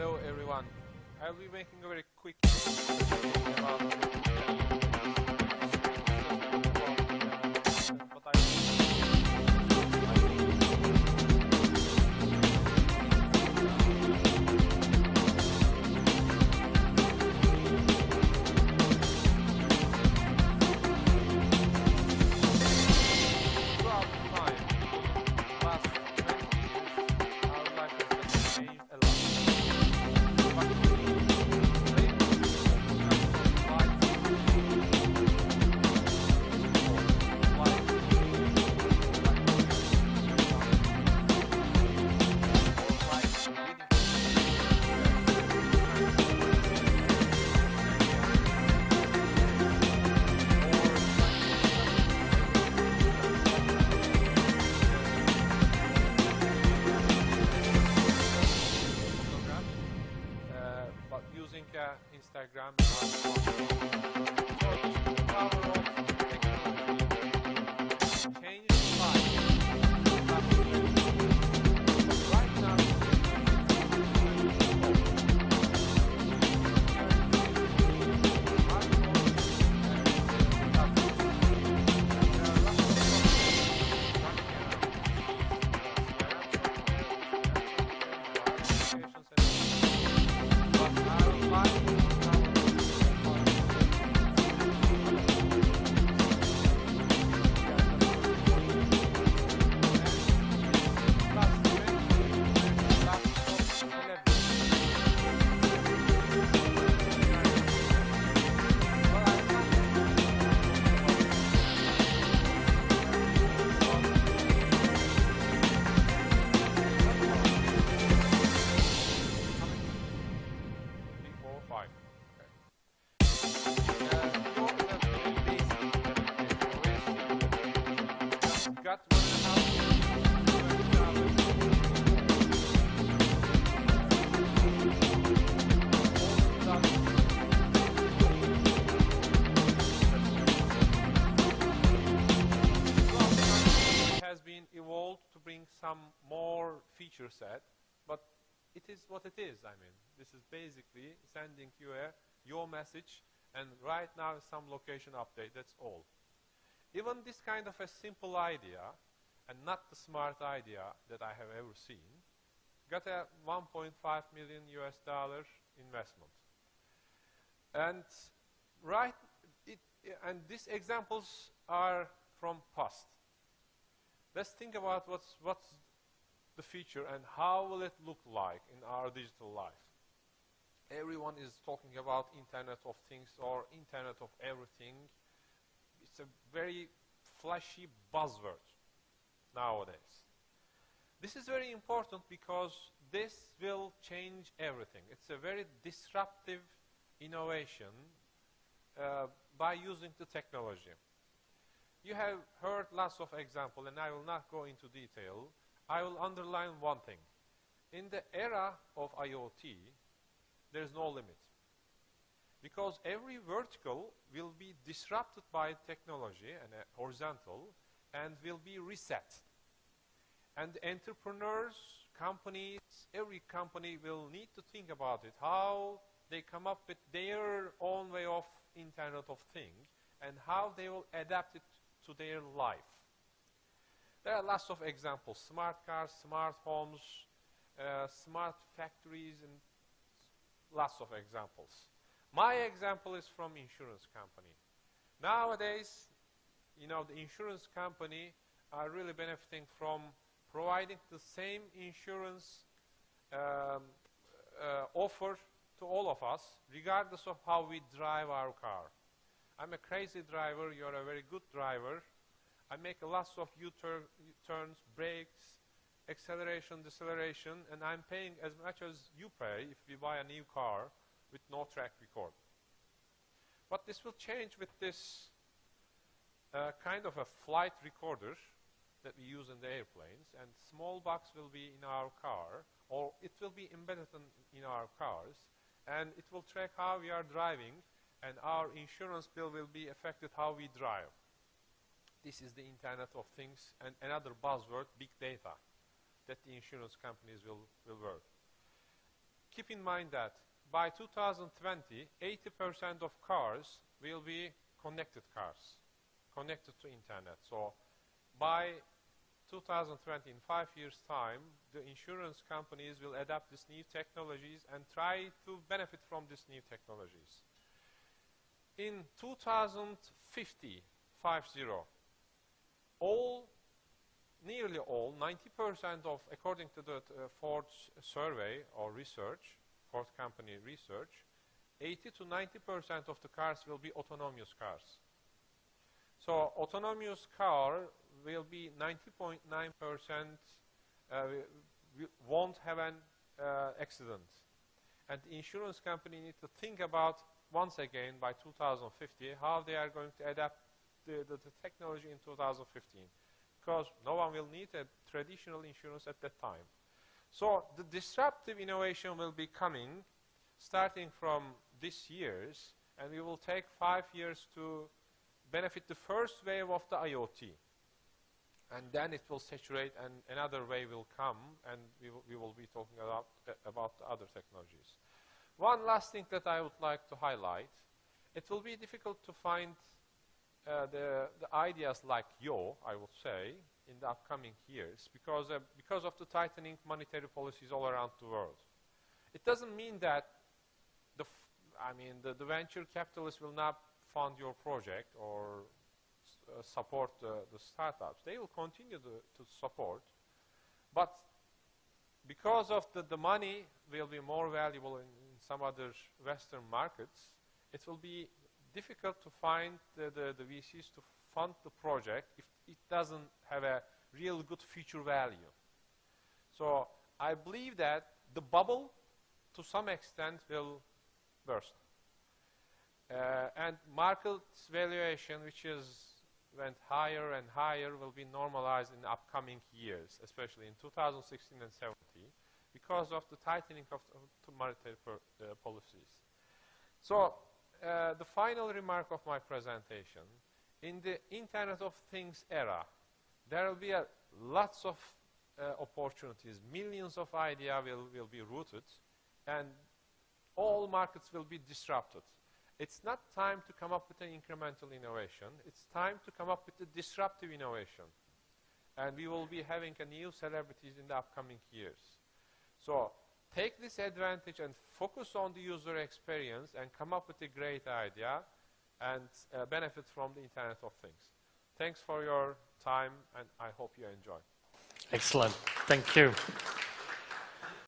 Hello everyone. I'll be making a very quick about what using Instagram. Evolved to bring some more feature set, but it is what it is. I mean, this is basically sending you your message, and right now some location update, that's all. Even this kind of a simple idea, and not the smart idea that I have ever seen, got a $1.5 million investment. And and these examples are from past. Let's think about what's the future and how will it look like in our digital life. Everyone is talking about Internet of Things or Internet of Everything. It's a very flashy buzzword nowadays. This is very important because this will change everything. It's a very disruptive innovation by using the technology. You have heard lots of examples, and I will not go into detail. I will underline one thing. In the era of IoT, there is no limit. Because every vertical will be disrupted by technology and horizontal, and will be reset. And entrepreneurs, companies, every company will need to think about it, how they come up with their own way of Internet of Things, and how they will adapt it to their life. There are lots of examples: smart cars, smart homes, smart factories, and lots of examples. My example is from insurance company. Nowadays, you know, the insurance company are really benefiting from providing the same insurance offer to all of us, regardless of how we drive our car. I'm a crazy driver, you're a very good driver. I make lots of U-turns, brakes, acceleration, deceleration, and I'm paying as much as you pay if we buy a new car with no track record. But this will change with this kind of a flight recorder that we use in the airplanes, and small box will be in our car, or it will be embedded in our cars, and it will track how we are driving, and our insurance bill will be affected how we drive. This is the Internet of Things, and another buzzword, big data, that the insurance companies will work. Keep keep in mind that by 2020, 80% of cars will be connected cars, connected to internet. So by 2020, in 5 years' time, the insurance companies will adapt these new technologies and try to benefit from these new technologies. In 2050, nearly all, 90% of, according to the Ford's survey or research, Ford company research, 80 to 90% of the cars will be autonomous cars. So autonomous car will be 90.9% won't have an accident. And the insurance company need to think about, once again, by 2050, how they are going to adapt the technology in 2015. Because no one will need a traditional insurance at that time. So the disruptive innovation will be coming starting from this year's, and we will take 5 years to benefit the first wave of the IoT. And then it will saturate and another wave will come, and we will be talking about the other technologies. One last thing that I would like to highlight, it will be difficult to find the ideas like Yo, I would say, in the upcoming years because of the tightening monetary policies all around the world. It doesn't mean that the venture capitalists will not fund your project or support the startups. They will continue to support, but because of the money will be more valuable in some other Western markets, it will be difficult to find the VCs to fund the project if it doesn't have a real good future value. So I believe that the bubble, to some extent, will burst. And market's valuation, which went higher and higher, will be normalized in the upcoming years, especially in 2016 and 2017, because of the tightening of the monetary policies. So the final remark of my presentation, in the Internet of Things era, there will be lots of opportunities. Millions of ideas will be rooted, and all markets will be disrupted. It's not time to come up with an incremental innovation. It's time to come up with a disruptive innovation. And we will be having a new celebrities in the upcoming years. So take this advantage and focus on the user experience and come up with a great idea and benefit from the Internet of Things. Thanks for your time, and I hope you enjoy. Excellent. Thank you.